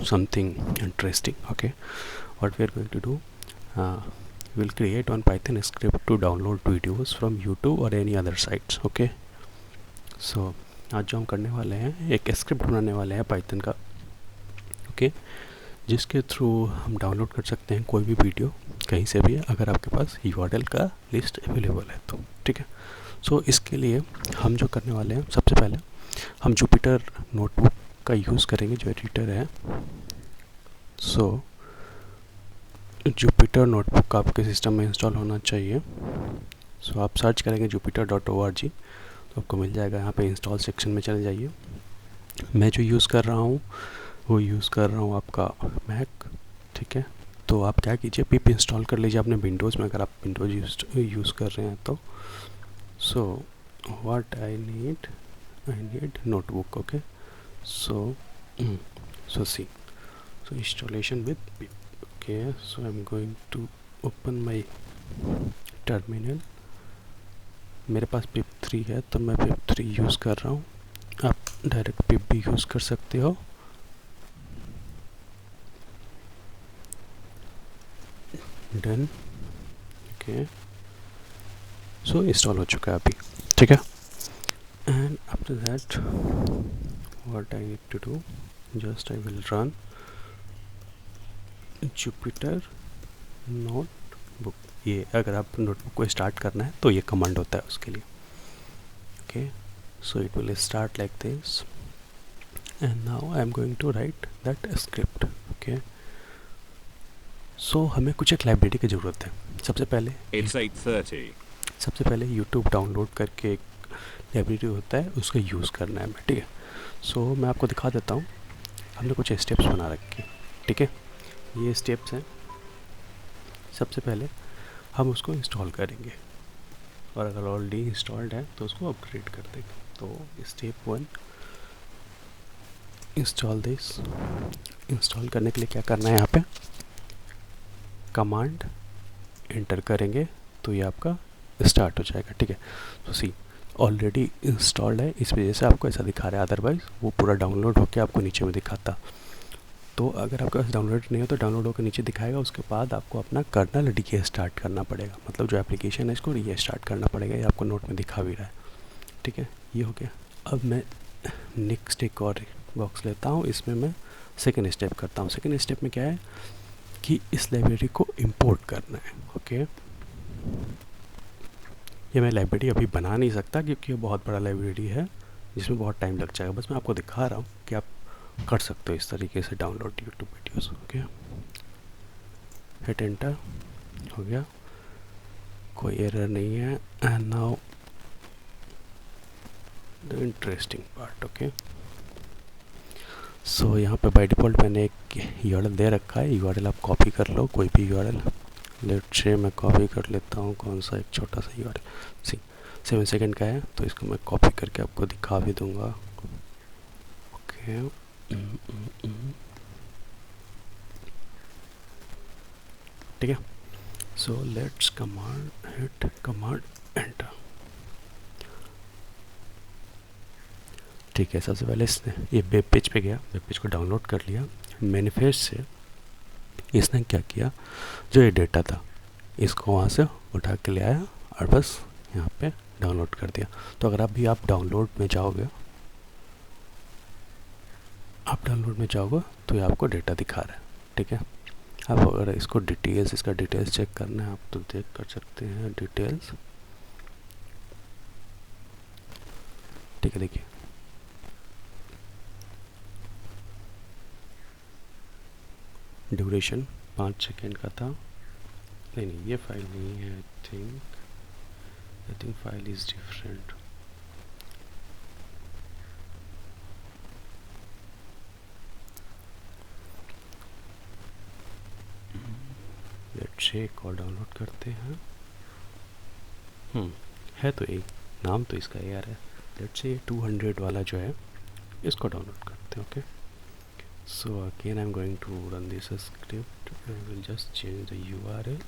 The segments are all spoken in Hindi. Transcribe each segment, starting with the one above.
something interesting. Okay, what we are going to do, we'll create one Python script to download videos from YouTube or any other sites. Okay, so आज जो हम करने वाले हैं एक स्क्रिप्ट बनाने वाले हैं पाइथन का, ओके, जिसके थ्रू हम डाउनलोड कर सकते हैं कोई भी वीडियो कहीं से भी, अगर आपके पास URL का लिस्ट अवेलेबल है तो, ठीक है। सो इसके लिए हम जो करने वाले हैं, सबसे पहले हम जुपिटर नोटबुक का यूज़ करेंगे जो एडिटर है। सो जुपिटर नोटबुक आपके सिस्टम में इंस्टॉल होना चाहिए। सो आप सर्च करेंगे jupyter.org तो आपको मिल जाएगा। यहाँ पे इंस्टॉल सेक्शन में चले जाइए। मैं जो यूज़ कर रहा हूँ वो यूज़ कर रहा हूँ आपका मैक, ठीक है। तो आप क्या कीजिए, पिप इंस्टॉल कर लीजिए अपने विंडोज़ में, अगर आप विंडोज़ यूज़ कर रहे हैं तो। So what I need notebook, okay. So see, so installation with pip. Okay, so I'm going to open my terminal. मेरे पास pip 3 है तो मैं pip 3 यूज़ कर रहा हूँ। आप डायरेक्ट pip भी यूज़ कर सकते हो। डन, ओके, सो इंस्टॉल हो चुका है अभी, ठीक है। And after that what I need to do, just I will run Jupyter notebook. ये अगर आप नोटबुक को स्टार्ट करना है तो ये कमांड होता है उसके लिए, okay. So it will start like this and now I am going to write that script, okay. So हमें कुछ एक लाइब्रेरी की ज़रूरत है। सबसे पहले यूट्यूब डाउनलोड करके एक लाइब्रेरी होता है, उसका यूज़ करना है हमें, ठीक है। सो मैं आपको दिखा देता हूँ, हमने कुछ स्टेप्स बना रखे, ठीक है। ये स्टेप्स हैं। सबसे पहले हम उसको इंस्टॉल करेंगे और अगर ऑलरेडी इंस्टॉल्ड है तो उसको अपग्रेड कर देंगे। तो स्टेप 1, इंस्टॉल दिस। इंस्टॉल करने के लिए क्या करना है, यहाँ पे कमांड एंटर करेंगे तो ये आपका स्टार्ट हो जाएगा, ठीक है। तो सी ऑलरेडी इंस्टॉल्ड है, इस वजह से आपको ऐसा दिखा रहा है, अदरवाइज़ वो पूरा डाउनलोड होकर आपको नीचे में दिखाता। तो अगर आपके पास डाउनलोड नहीं हो तो डाउनलोड होकर नीचे दिखाएगा। उसके बाद आपको अपना कर्नल डी स्टार्ट करना पड़ेगा, मतलब जो एप्लीकेशन है इसको रीस्टार्ट करना पड़ेगा। ये आपको नोट में दिखा भी रहा है, ठीक है। ये हो गया। अब मैं नेक्स्ट एक और बॉक्स लेता हूँ, इसमें मैं सेकेंड स्टेप करता हूँ। सेकेंड स्टेप में क्या है कि इस लाइब्रेरी को इंपोर्ट करना है, ओके। ये मैं लाइब्रेरी अभी बना नहीं सकता क्योंकि ये बहुत बड़ा लाइब्रेरी है जिसमें बहुत टाइम लग जाएगा। बस मैं आपको दिखा रहा हूँ कि आप कर सकते हो इस तरीके से download YouTube videos, okay. Hit enter, हो गया, कोई एरर नहीं है। And now the interesting part, okay. So यहाँ पे बाय डिफ़ॉल्ट मैंने एक URL दे रखा है। URL आप कॉपी कर लो, कोई भी URL। लेट्स से मैं कॉपी कर लेता हूँ, कौन सा, एक छोटा सा URL, सी 7 सेकंड का है तो इसको मैं कॉपी करके आपको दिखा भी दूँगा, ओके। ठीक है। So let's command hit command enter, ठीक है। सबसे पहले इसने ये वेब पेज पे गया, वेब पेज को डाउनलोड कर लिया। मैनिफेस्ट से इसने क्या किया, जो ये डेटा था इसको वहाँ से उठा के ले आया और बस यहाँ पे डाउनलोड कर दिया। तो अगर अभी आप डाउनलोड में जाओगे तो ये आपको डेटा दिखा रहा है, ठीक है। अब अगर इसको डिटेल्स, इसका डिटेल्स चेक करना है आप तो चेक कर सकते हैं, डिटेल्स, ठीक है। देखिए ड्यूरेशन 5 सेकेंड का था। नहीं, ये फाइल नहीं है, I think file is different. Let's say एक और डाउनलोड करते हैं। है तो एक, नाम तो इसका यार है। लेट्स से 200 वाला जो है इसको डाउनलोड करते हैं, okay. So again I'm going to run this script. I will just change the URL,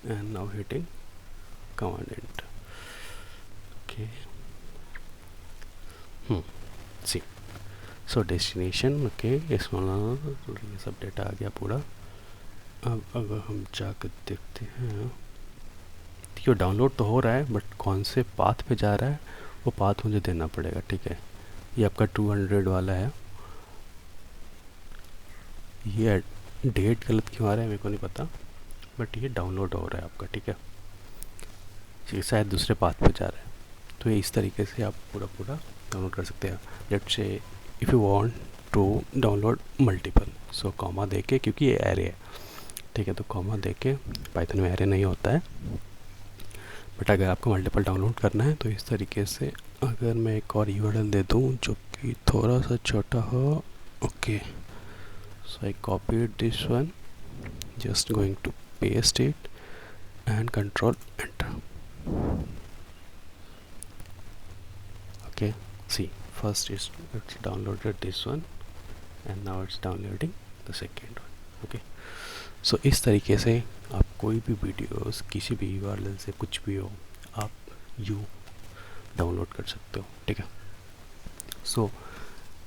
and now hitting command enter, okay. C so destination okay, इसमें ये सब डेटा आ गया पूरा। अब अगर हम जाकर देखते हैं, ये डाउनलोड तो हो रहा है बट कौन से पाथ पे जा रहा है वो पाथ मुझे देना पड़ेगा। ठीक है, ये आपका 200 वाला है। ये डेट गलत क्यों आ रहा है मेरे को नहीं पता, बट ये डाउनलोड हो रहा है आपका। ठीक है, ये शायद दूसरे पाथ पे जा रहा है। तो ये इस तरीके से आप पूरा पूरा डाउनलोड कर सकते हैं। Let's say if you want to download multiple, so comma दे के, क्योंकि ये एरे है। ठीक है, तो कॉमा दे के, पाइथन में एरे नहीं होता है, बट अगर आपको मल्टीपल डाउनलोड करना है तो इस तरीके से। अगर मैं एक और यूआरएल दे दूँ जो कि थोड़ा सा छोटा हो, okay, so I copied this one, just going to paste it and control enter. Okay, see, first it's downloaded this one and now it's downloading the second one. Okay, so इस तरीके से आप कोई भी वीडियोस किसी भी URL से कुछ भी हो आप यू डाउनलोड कर सकते हो। ठीक है, सो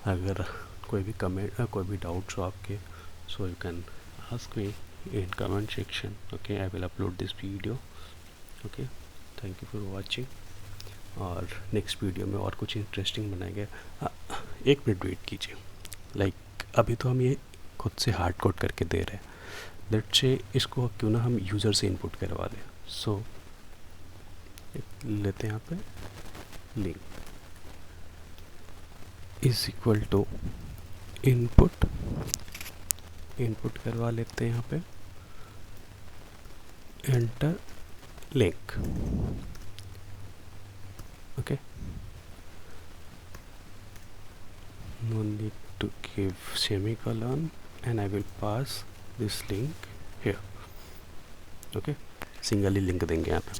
अगर कोई भी कमेंट कोई भी डाउट्स हो आपके, so you can ask me in comment section. Okay, I will upload this video. Okay, thank you for watching, और नेक्स्ट वीडियो में और कुछ इंटरेस्टिंग बनाएंगे। एक मिनट वेट कीजिए, लाइक अभी तो हम ये खुद से हार्ड कोड करके दे रहे हैं, लेट्स से इसको क्यों ना हम यूज़र से इनपुट करवा दें। सो लेते हैं यहाँ पे link is equal to input करवा लेते हैं यहाँ पे, enter link. Okay, no need to give semicolon and I will pass this link here. Okay, single he link देंगे यहाँ पे।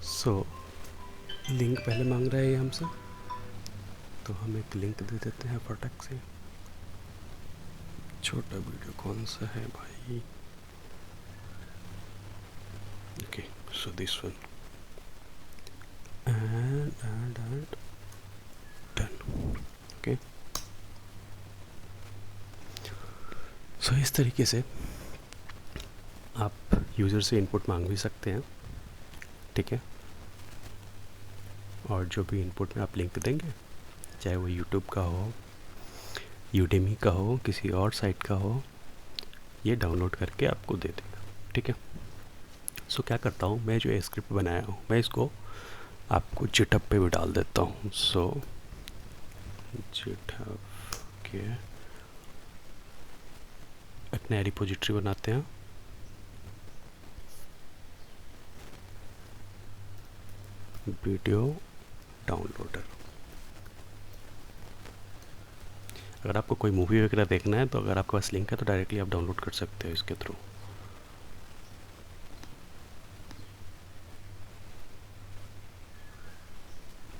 सो लिंक पहले मांग रहा है ये हमसे, तो हम एक लिंक दे देते हैं फटाक से। छोटा वीडियो कौन सा है भाई? Okay, so this one and done. Okay, so इस तरीके से आप यूज़र से इनपुट मांग भी सकते हैं। ठीक है, और जो भी इनपुट में आप लिंक देंगे, चाहे वो यूट्यूब का हो, यूडेमी का हो, किसी और साइट का हो, ये डाउनलोड करके आपको दे देगा। ठीक है, सो क्या करता हूँ मैं, जो स्क्रिप्ट बनाया हूँ मैं इसको आपको जिटहब पे भी डाल देता हूँ। सो जिटहब के एक नया रिपोजिटरी बनाते हैं, वीडियो डाउनलोडर। अगर आपको कोई मूवी वगैरह देखना है तो अगर आपके पास लिंक है तो डायरेक्टली आप डाउनलोड कर सकते हो इसके through.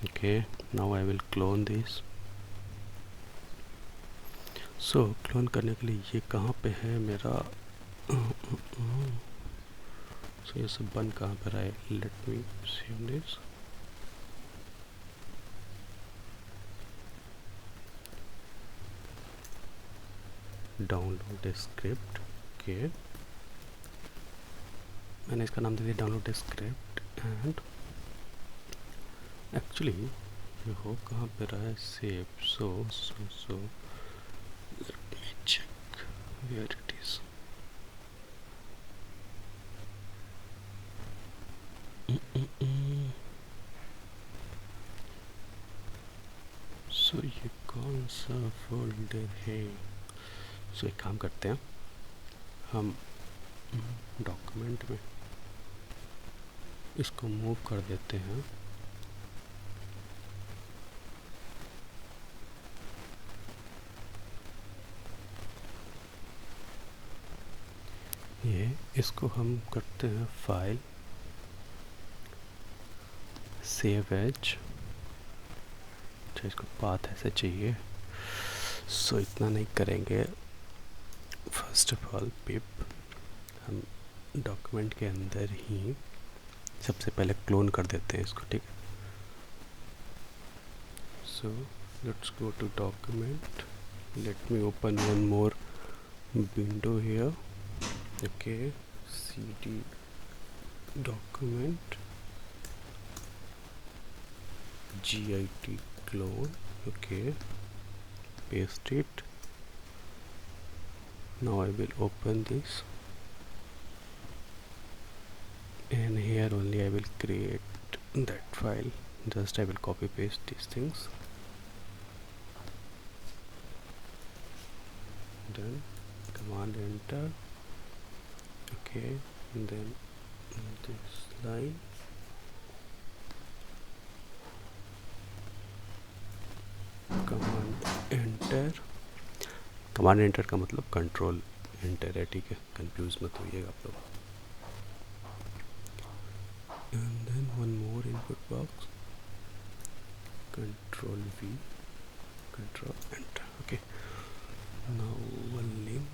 Okay, now I will clone this. So clone करने के लिए ये कहाँ पे है मेरा? So ये सब बन कहाँ पर है? Let me save this. Download script के, मैंने इसका नाम दे दिया डाउनलोड स्क्रिप्ट। एंड एक्चुअली ये हो कहाँ पे रहा है save? So let me check where it is. So ये कौन सा फोल्डर है? सो एक काम करते हैं, हम डॉक्यूमेंट में इसको मूव कर देते हैं। ये इसको हम करते हैं फाइल सेव एज। अच्छा, इसको पाथ ऐसे चाहिए। सो इतना नहीं करेंगे, फर्स्ट ऑफ ऑल पिप हम डॉक्यूमेंट के अंदर ही सबसे पहले क्लोन कर देते हैं इसको। ठीक है, So let's go to document. Let me open one more window here. Okay, cd document git clone. Okay, paste it. Now I will open this, and here only I will create that file. Just I will copy paste these things. Then command enter. Okay, and then this line, command enter. Command enter का मतलब कंट्रोल एंटर है, ठीक है, कंफ्यूज मत होइएगा आप लोग. And then one more input box, control V, control enter. Okay, now one link.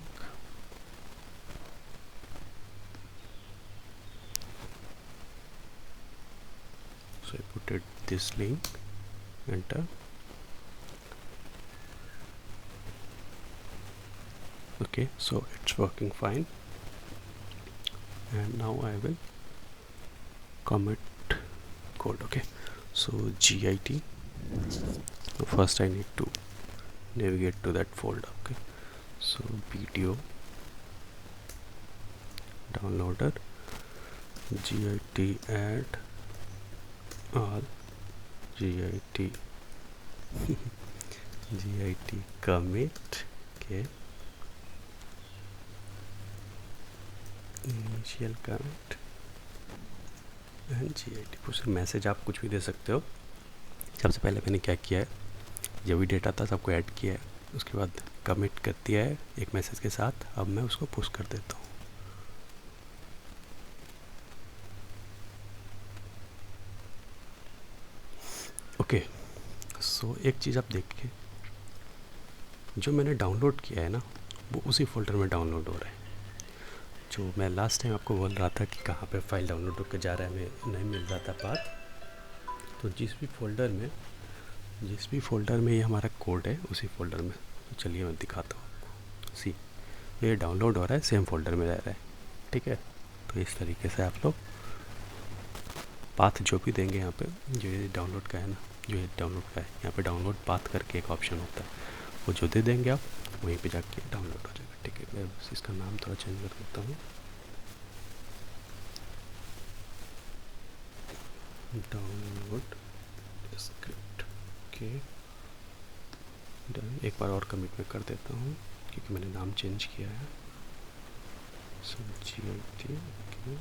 So I put it this link, enter. Okay, so it's working fine, and now I will commit code. Okay, so git, first I need to navigate to that folder. Okay, so video downloader, git add all, git git commit. Okay, initial comment and git push. Message आप कुछ भी दे सकते हो. सबसे पहले मैंने क्या किया है, जो भी डेटा था सबको ऐड किया है, उसके बाद कमिट कर दिया है एक मैसेज के साथ. अब मैं उसको पुश कर देता हूँ. ओके, सो एक चीज़ आप देखिए, जो मैंने डाउनलोड किया है ना, वो उसी फोल्डर में डाउनलोड हो रहा है. जो मैं लास्ट टाइम आपको बोल रहा था कि कहाँ पे फाइल डाउनलोड होकर जा रहा है, मैं नहीं मिल रहा था पाथ. तो जिस भी फोल्डर में ये हमारा कोड है, उसी फोल्डर में. तो चलिए मैं दिखाता हूँ आपको. सी, ये डाउनलोड हो रहा है, सेम फोल्डर में रह रहा है, ठीक है. तो इस तरीके से आप लोग पाथ जो भी देंगे यहाँ पे, जो ये डाउनलोड का है ना, जो ये डाउनलोड का है, यहाँ पे डाउनलोड पाथ करके एक ऑप्शन होता है, वो जो दे देंगे आप, वहीं पे जाके डाउनलोड हो जाएगा, ठीक है. मैं इसका नाम थोड़ा चेंज कर देता हूँ, डाउनलोड स्क्रिप्ट. Okay, done. एक बार और कमिट में कर देता हूँ क्योंकि मैंने नाम चेंज किया है. सो git, okay,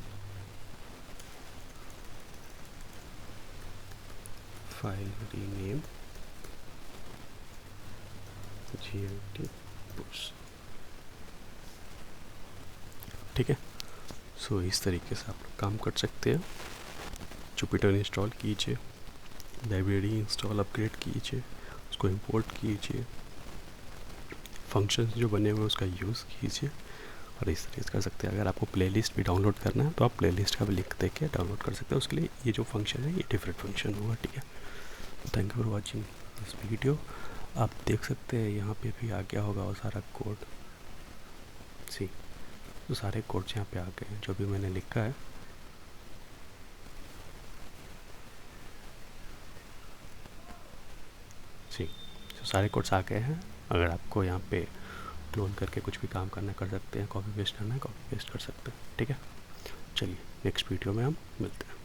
file rename git push, ठीक है. सो इस तरीके से आप लोग काम कर सकते हैं. जुपिटर इंस्टॉल कीजिए, लाइब्रेरी इंस्टॉल अपग्रेड कीजिए, उसको इंपोर्ट कीजिए, फंक्शंस जो बने हुए हैं उसका यूज़ कीजिए, और इस तरीके से कर सकते हैं. अगर आपको प्लेलिस्ट भी डाउनलोड करना है तो आप प्लेलिस्ट का भी लिंक देख के डाउनलोड कर सकते हैं. उसके लिए ये जो फंक्शन है, ये डिफरेंट फंक्शन होगा, ठीक है. Thank you for watching this video. आप देख सकते हैं यहाँ पे भी आ गया होगा वो सारा कोड. सी, तो सारे कोड्स यहाँ पे आ गए हैं जो भी मैंने लिखा है. सी, तो सारे कोड्स आ गए हैं. अगर आपको यहाँ पे क्लोन करके कुछ भी काम करना कर सकते हैं, कॉपी पेस्ट करना है कॉपी पेस्ट कर सकते हैं, ठीक है. चलिए नेक्स्ट वीडियो में हम मिलते हैं.